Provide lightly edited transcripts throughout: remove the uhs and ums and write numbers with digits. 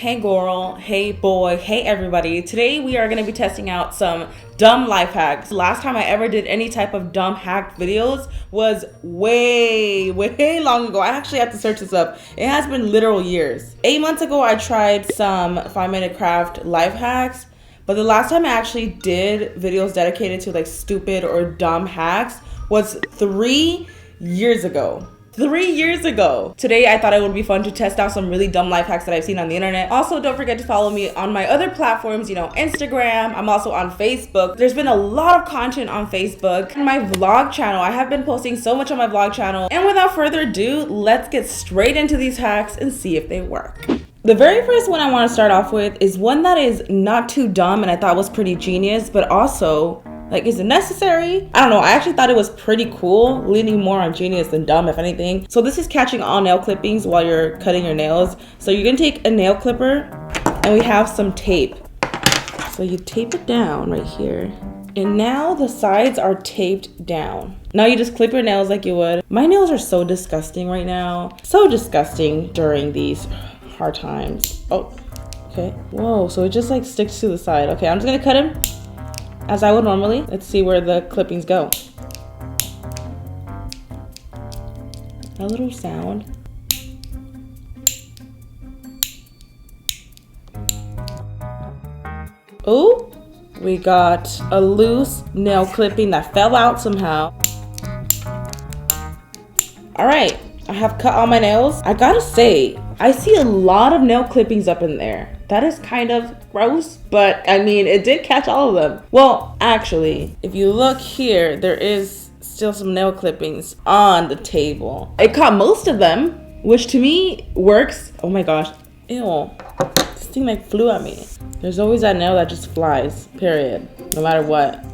hey girl, hey boy, hey everybody. Today we are going to be testing out some dumb life hacks. Last time I ever did any type of dumb hack videos was way long ago. I actually have to search this up. It has been literal years. 8 months ago I tried some 5-minute craft life hacks, but the last time I actually did videos dedicated to like stupid or dumb hacks was 3 years ago. 3 years ago. Today I thought it would be fun to test out some really dumb life hacks that I've seen on the internet. Also, don't forget to follow me on my other platforms, Instagram. I'm also on Facebook. There's been a lot of content on Facebook. And my vlog channel, I have been posting so much on my vlog channel. And without further ado, let's get straight into these hacks and see if they work. The very first one I want to start off with is one that is not too dumb and I thought was pretty genius, but also, is it necessary? I don't know. I actually thought it was pretty cool, leaning more on genius than dumb, if anything. So this is catching all nail clippings while you're cutting your nails. So you're gonna take a nail clipper and we have some tape. So you tape it down right here. And now the sides are taped down. Now you just clip your nails like you would. My nails are so disgusting right now. So disgusting during these hard times. Oh, okay. Whoa, so it just sticks to the side. Okay, I'm just gonna cut him as I would normally. Let's see where the clippings go. A little sound. Oh, we got a loose nail clipping that fell out somehow. All right, I have cut all my nails. I gotta say, I see a lot of nail clippings up in there. That is kind of gross, but I mean, it did catch all of them. Well, actually, if you look here, there is still some nail clippings on the table. It caught most of them, which to me works. Oh my gosh, ew. This thing flew at me. There's always that nail that just flies, period, no matter what.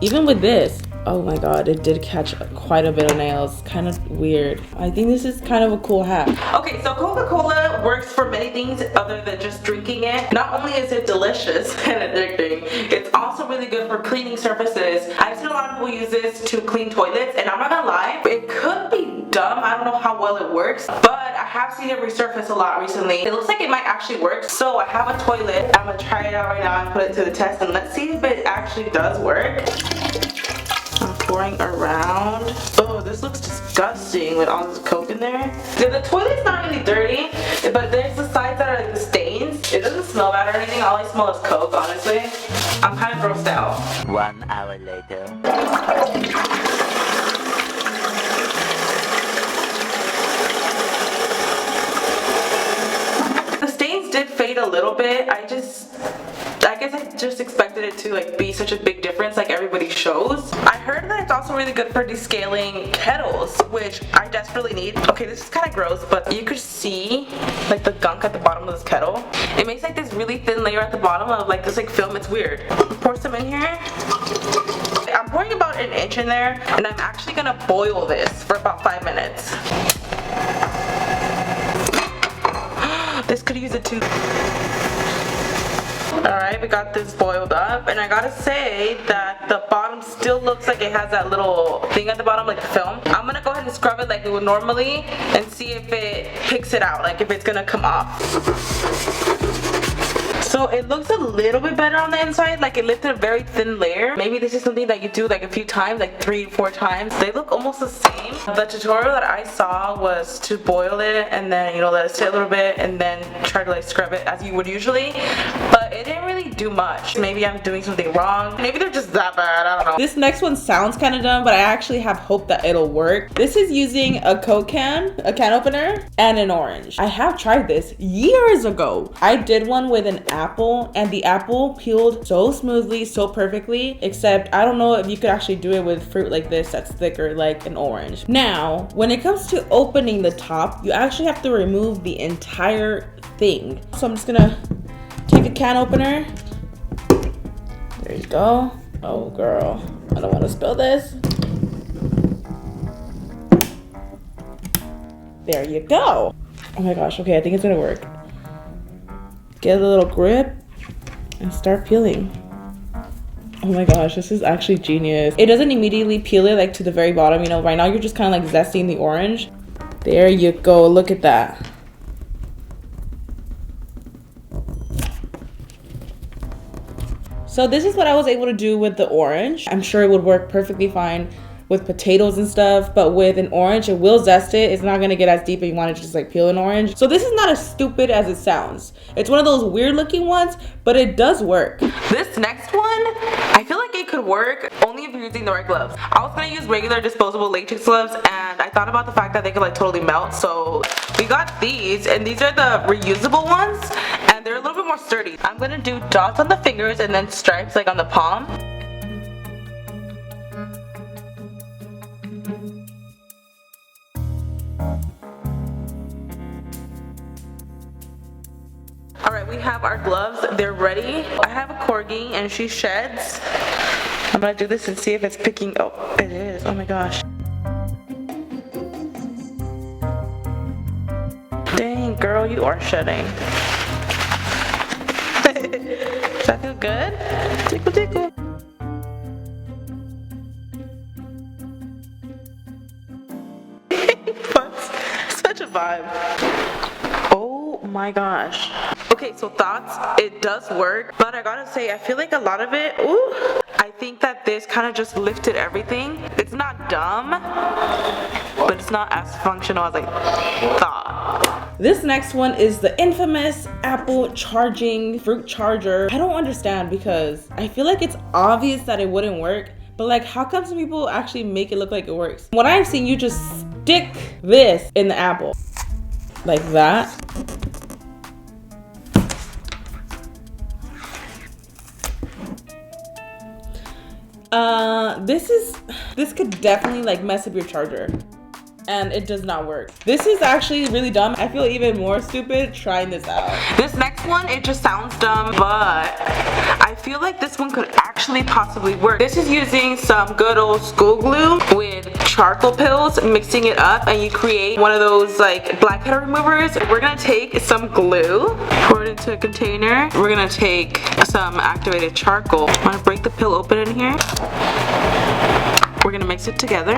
Even with this. Oh my god, it did catch quite a bit of nails. Kind of weird. I think this is kind of a cool hack. Okay, so Coca-Cola works for many things other than just drinking it. Not only is it delicious and addicting, it's also really good for cleaning surfaces. I've seen a lot of people use this to clean toilets, and I'm not gonna lie, it could be dumb. I don't know how well it works, but I have seen it resurface a lot recently. It looks like it might actually work. So I have a toilet. I'm gonna try it out right now and put it to the test, and let's see if it actually does work. I'm pouring around. Oh, this looks disgusting with all this Coke in there. The toilet's not really dirty, but there's the sides that are like the stains. It doesn't smell bad or anything. All I smell is Coke, honestly. I'm kind of grossed out. 1 hour later. The stains did fade a little bit. I guess I just expected it to be such a big difference like everybody shows. I heard that it's also really good for descaling kettles, which I desperately need. Okay, this is kind of gross, but you could see the gunk at the bottom of this kettle. It makes this really thin layer at the bottom of this film. It's weird. Pour some in here. I'm pouring about 1 inch in there, and I'm actually gonna boil this for about 5 minutes. This could use a tooth. Alright, we got this boiled up, and I gotta say that the bottom still looks like it has that little thing at the bottom, like a film. I'm gonna go ahead and scrub it like we would normally and see if it picks it out, if it's gonna come off. So it looks a little bit better on the inside, it lifted a very thin layer. Maybe this is something that you do a few times, 3 or 4 times. They look almost the same. The tutorial that I saw was to boil it and then, let it sit a little bit and then try to scrub it as you would usually. But it didn't really do much. Maybe I'm doing something wrong. Maybe they're just that bad, I don't know. This next one sounds kind of dumb, but I actually have hope that it'll work. This is using a Coke can, a can opener, and an orange. I have tried this years ago. I did one with an apple, and the apple peeled so smoothly, so perfectly, except I don't know if you could actually do it with fruit like this that's thicker, like an orange. Now, when it comes to opening the top, you actually have to remove the entire thing. So I'm just gonna take a can opener. There you go. Oh girl, I don't want to spill this. There you go. Oh my gosh, okay, I think it's gonna work. Get a little grip and start peeling. Oh my gosh, this is actually genius. It doesn't immediately peel it to the very bottom, right now you're just kind of zesting the orange. There you go, look at that. So this is what I was able to do with the orange. I'm sure it would work perfectly fine with potatoes and stuff, but with an orange, it will zest it. It's not gonna get as deep if you want to just like peel an orange. So this is not as stupid as it sounds. It's one of those weird looking ones, but it does work. This next one, I feel like it could work only if you're using the right gloves. I was gonna use regular disposable latex gloves, and I thought about the fact that they could like totally melt. So we got these, and these are the reusable ones, and they're a little bit more sturdy. I'm gonna do dots on the fingers and then stripes like on the palm. Alright, we have our gloves, they're ready. I have a corgi and she sheds. I'm gonna do this and see if it's picking. Oh, it is. Oh my gosh. Dang, girl, you are shedding. Does that feel good? Tickle, tickle. Such a vibe. Oh my gosh. Okay, so thoughts, it does work, but I gotta say, I feel like a lot of it, ooh, I think that this kind of just lifted everything. It's not dumb, but it's not as functional as I thought. This next one is the infamous Apple charging fruit charger. I don't understand because I feel like it's obvious that it wouldn't work, but like how come some people actually make it look like it works? What I've seen, you just stick this in the Apple like that. This could definitely like mess up your charger, and it does not work. This is actually really dumb. I feel even more stupid trying this out. This next one, it just sounds dumb, but I feel like this one could actually possibly work. This is using some good old school glue with charcoal pills, mixing it up, and you create one of those like blackhead removers. We're gonna take some glue, pour it into a container. We're gonna take some activated charcoal. I'm gonna break the pill open in here. We're gonna mix it together.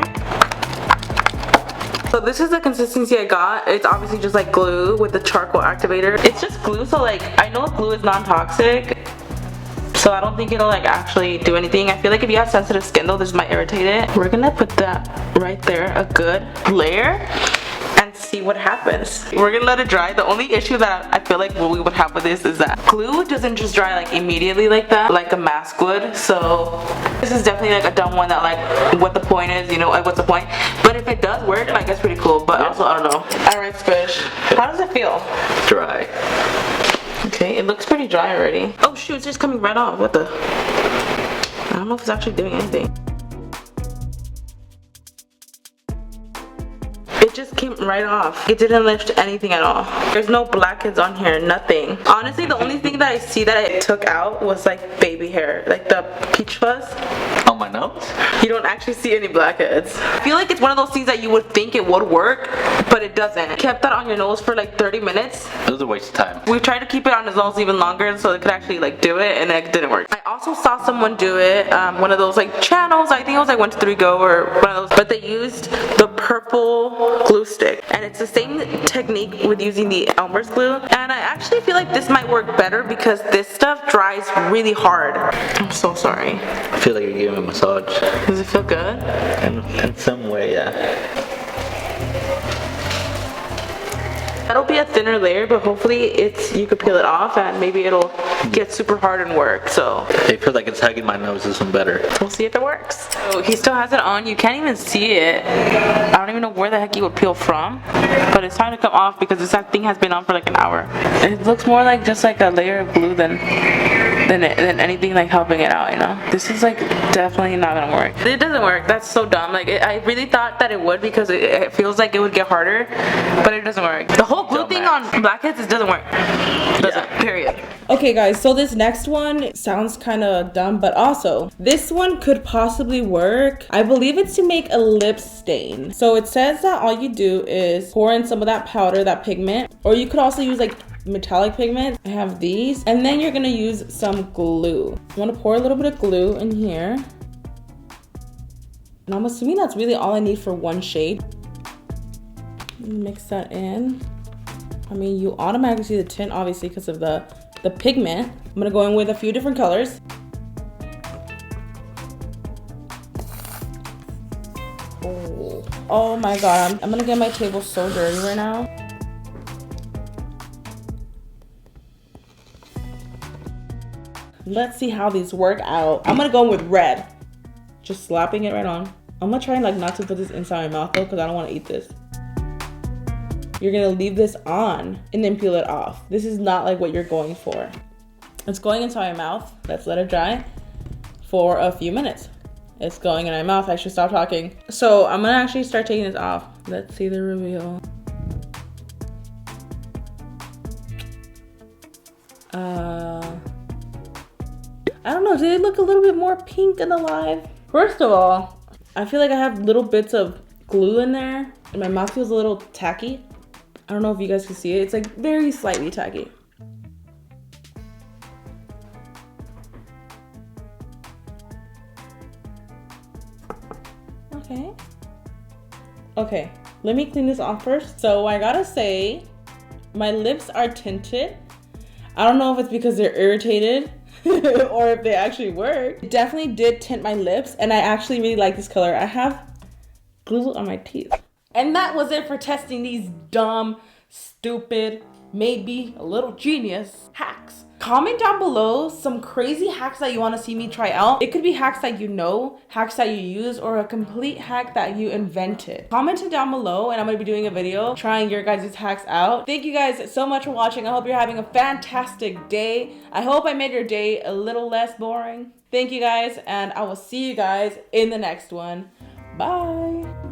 So this is the consistency I got. It's obviously just like glue with the charcoal activator. It's just glue, so like I know glue is non-toxic, so I don't think it'll like actually do anything. I feel like if you have sensitive skin though, this might irritate it. We're gonna put that right there, a good layer, and see what happens. We're gonna let it dry. The only issue that I feel like what we would have with this is that glue doesn't just dry like immediately like that, like a mask would. So this is definitely like a dumb one that like what the point is, you know, like what's the point? But if it does work, like it's pretty cool, but also I don't know. Alright, Squish, how does it feel? Dry. Okay, it looks pretty dry already. Oh shoot, it's just coming right off. What the? I don't know if it's actually doing anything. It just came right off. It didn't lift anything at all. There's no blackheads on here, nothing. Honestly, the only thing that I see that it took out was like baby hair, like the peach fuzz. On my nose? You don't actually see any blackheads. I feel like it's one of those things that you would think it would work, but it doesn't. Kept that on your nose for like 30 minutes. It was a waste of time. We tried to keep it on his nose even longer so it could actually like do it, and it didn't work. I also saw someone do it, one of those like channels, I think it was like 123go or one of those, but they used the purple glue stick, and it's the same technique with using the Elmer's glue, and I actually feel like this might work better because this stuff dries really hard. I'm so sorry. I feel like you're giving a massage. Does it feel good? In some way, yeah. That'll be a thinner layer, but hopefully you could peel it off and maybe it'll get super hard and work. So I feel like it's hugging my nose this one better. We'll see if it works. So he still has it on. You can't even see it. I don't even know where the heck you would peel from, but it's time to come off because this thing has been on for like an hour. It looks more like just like a layer of glue than anything like helping it out, you know. This is like definitely not gonna work. It doesn't work. That's so dumb. Like I really thought that it would because it feels like it would get harder, but it doesn't work. The whole glue thing on blackheads, it doesn't work. It doesn't. Period. Okay guys, so this next one sounds kind of dumb, but also this one could possibly work. I believe it's to make a lip stain. So it says that all you do is pour in some of that powder, that pigment, or you could also use like metallic pigment. I have these, and then you're gonna use some glue. I want to pour a little bit of glue in here, and I'm assuming that's really all I need for one shade. Mix that in. I mean, you automatically see the tint obviously because of the pigment. I'm gonna go in with a few different colors. Oh my god, I'm gonna get my table so dirty right now. Let's see how these work out. I'm gonna go with red. Just slapping it right on. I'm gonna try like not to put this inside my mouth though, because I don't want to eat this. You're gonna leave this on and then peel it off. This is not like what you're going for. It's going into my mouth. Let's let it dry for a few minutes. It's going in my mouth. I should stop talking. So I'm gonna actually start taking this off. Let's see the reveal. I don't know, do they look a little bit more pink and alive? First of all, I feel like I have little bits of glue in there and my mouth feels a little tacky. I don't know if you guys can see it. It's like very slightly tacky. Okay, let me clean this off first. So I gotta say, my lips are tinted. I don't know if it's because they're irritated or if they actually work. It definitely did tint my lips and I actually really like this color. I have glue on my teeth. And that was it for testing these dumb, stupid, maybe a little genius hacks. Comment down below some crazy hacks that you want to see me try out. It could be hacks that you know, hacks that you use, or a complete hack that you invented. Comment it down below and I'm going to be doing a video trying your guys' hacks out. Thank you guys so much for watching. I hope you're having a fantastic day. I hope I made your day a little less boring. Thank you guys and I will see you guys in the next one. Bye.